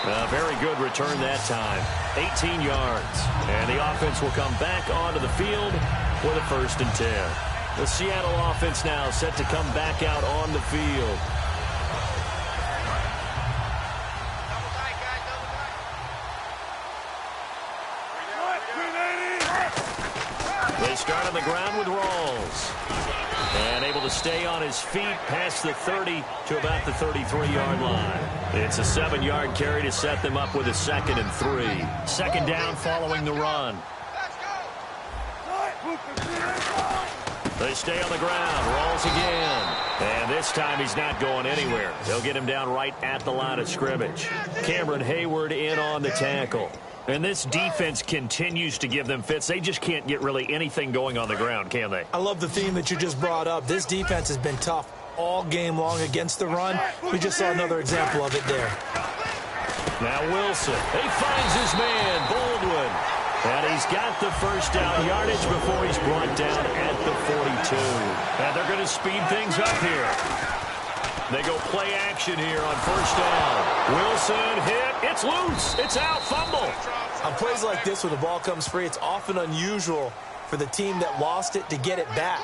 A very good return that time. 18 yards. And the offense will come back onto the field with a 1st and 10. The Seattle offense now set to come back out on the field. They start on the ground with Rawls. And able to stay on his feet past the 30 to about the 33-yard line. It's a 7-yard carry to set them up with a 2nd and 3. 2nd down following the run. They stay on the ground. Rawls again. And this time he's not going anywhere. They'll get him down right at the line of scrimmage. Cameron Hayward in on the tackle. And this defense continues to give them fits. They just can't get really anything going on the ground, can they? I love the theme that you just brought up. This defense has been tough all game long against the run. We just saw another example of it there. Now Wilson. He finds his man, Baldwin. And he's got the first down yardage before he's brought down at the 42. And they're going to speed things up here. They go play action here on first down. Wilson hit. It's loose. It's out. Fumble. On plays like this, when the ball comes free, it's often unusual for the team that lost it to get it back.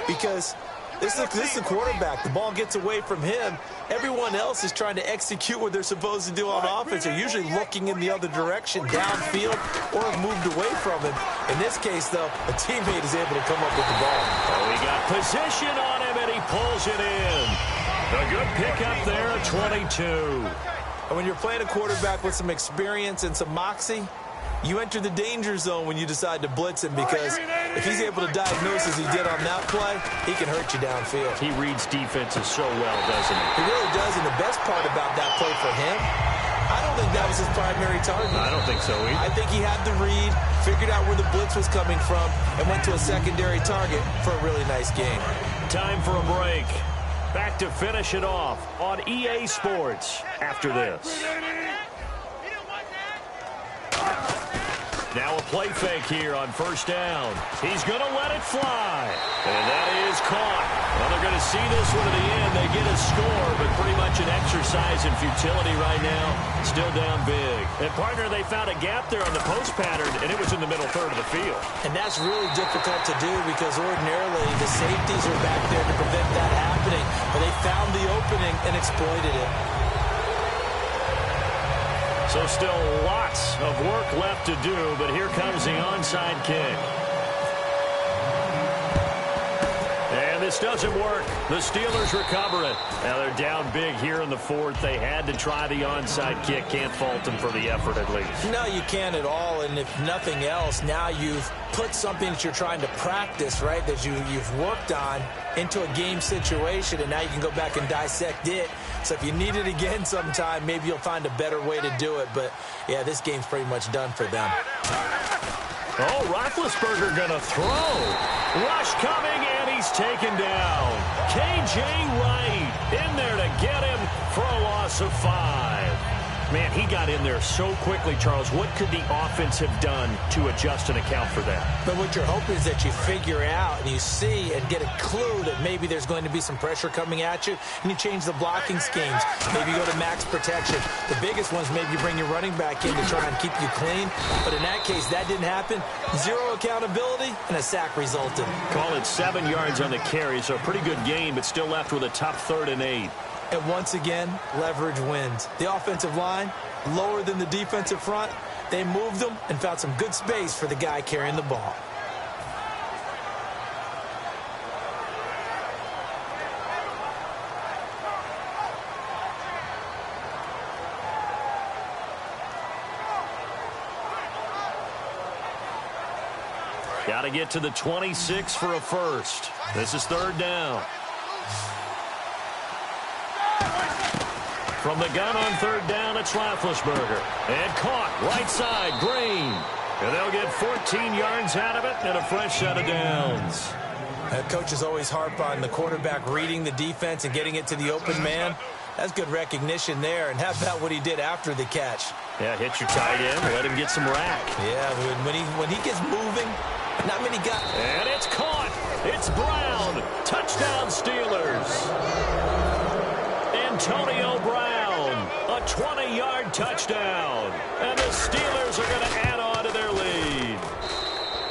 Because this is the quarterback. The ball gets away from him. Everyone else is trying to execute what they're supposed to do on offense. They're usually looking in the other direction, downfield, or have moved away from him. In this case, though, a teammate is able to come up with the ball. Oh, he got position on him, and he pulls it in. A good pickup there at 22. And when you're playing a quarterback with some experience and some moxie, you enter the danger zone when you decide to blitz him, because if he's able to diagnose as he did on that play, he can hurt you downfield. He reads defenses so well, doesn't he? He really does, and the best part about that play for him, I don't think that was his primary target. I don't think so either. I think he had the read, figured out where the blitz was coming from, and went to a secondary target for a really nice game. Time for a break. Back to finish it off on EA Sports after this. Now a play fake here on first down. He's going to let it fly. And that is caught. Well, they're going to see this one at the end. They get a score, but pretty much an exercise in futility right now. Still down big. And, partner, they found a gap there on the post pattern, and it was in the middle third of the field. And that's really difficult to do, because ordinarily the safeties are back there to prevent that happening. But they found the opening and exploited it. So still lots of work left to do, but here comes the onside kick. And this doesn't work. The Steelers recover it. Now they're down big here in the fourth. They had to try the onside kick. Can't fault them for the effort at least. No, you can't at all. And if nothing else, now you've put something that you're trying to practice, right, that you've worked on into a game situation, and now you can go back and dissect it. So if you need it again sometime, maybe you'll find a better way to do it. But, yeah, this game's pretty much done for them. Oh, Roethlisberger going to throw. Rush coming, and he's taken down. K.J. Wright in there to get him for a loss of 5. Man, he got in there so quickly, Charles. What could the offense have done to adjust and account for that? But what you're hoping is that you figure out and you see and get a clue that maybe there's going to be some pressure coming at you, and you change the blocking schemes. Maybe you go to max protection. The biggest ones, maybe you bring your running back in to try and keep you clean. But in that case, that didn't happen. Zero accountability, and a sack resulted. Call it 7 yards on the carry, so a pretty good gain, but still left with a tough 3rd and 8. And once again, leverage wins. The offensive line, lower than the defensive front. They moved them and found some good space for the guy carrying the ball. Got to get to the 26 for a first. This is 3rd down. From the gun on 3rd down, it's Roethlisberger. And caught right side, Green. And they'll get 14 yards out of it and a fresh set of downs. Coaches always harp on the quarterback reading the defense and getting it to the open man. That's good recognition there. And how about what he did after the catch? Yeah, hit your tight end, let him get some rack. Yeah, when he gets moving, not many got. And it's caught. It's Brown. Touchdown, Steelers. Antonio Brown, a 20-yard touchdown. And the Steelers are going to add on to their lead.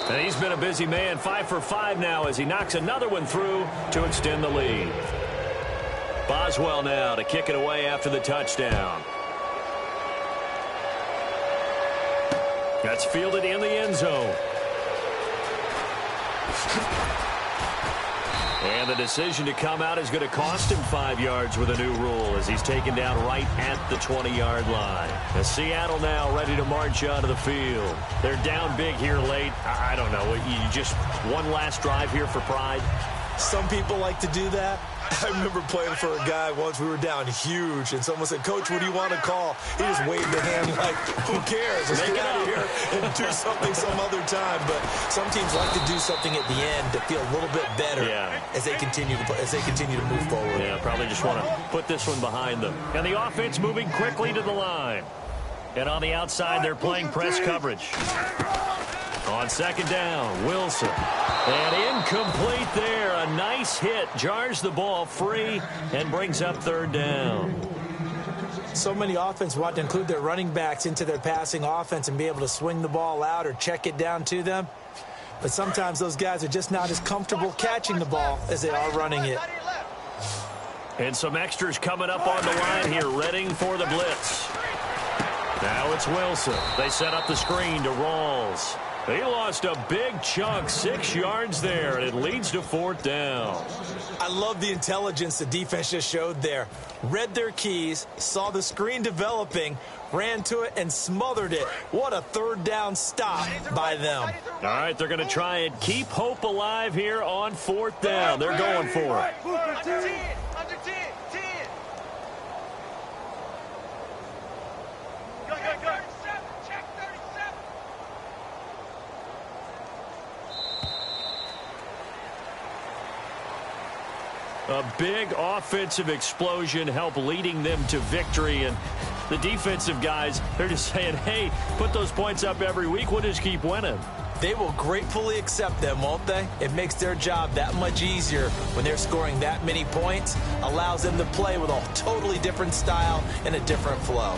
And he's been a busy man, 5 for 5 now as he knocks another one through to extend the lead. Boswell now to kick it away after the touchdown. That's fielded in the end zone. And the decision to come out is going to cost him 5 yards with a new rule as he's taken down right at the 20-yard line. And Seattle now ready to march onto the field. They're down big here late. I don't know. You just one last drive here for pride. Some people like to do that. I remember playing for a guy once. We were down huge, and someone said, "Coach, what do you want to call?" He just waved the hand like, who cares? Let's get out of here and do something some other time. But some teams like to do something at the end to feel a little bit better as they continue to move forward. Yeah, probably just want to put this one behind them. And the offense moving quickly to the line. And on the outside, they're playing press coverage. On second down, Wilson. And incomplete there. A nice hit. Jars the ball free and brings up third down. So many offense want to include their running backs into their passing offense and be able to swing the ball out or check it down to them. But sometimes those guys are just not as comfortable catching the ball as they are running it. And some extras coming up on the line here, readying for the blitz. Now it's Wilson. They set up the screen to Rawls. He lost a big chunk, 6 yards there, and it leads to fourth down. I love the intelligence the defense just showed there. Read their keys, saw the screen developing, ran to it, and smothered it. What a third down stop by them. All right, they're going to try and keep hope alive here on fourth down. They're going for it. Under 10, under 10, 10. Go, go, go. Check 37. A big offensive explosion helped leading them to victory. And the defensive guys, they're just saying, hey, put those points up every week. We'll just keep winning. They will gratefully accept them, won't they? It makes their job that much easier when they're scoring that many points. Allows them to play with a totally different style and a different flow.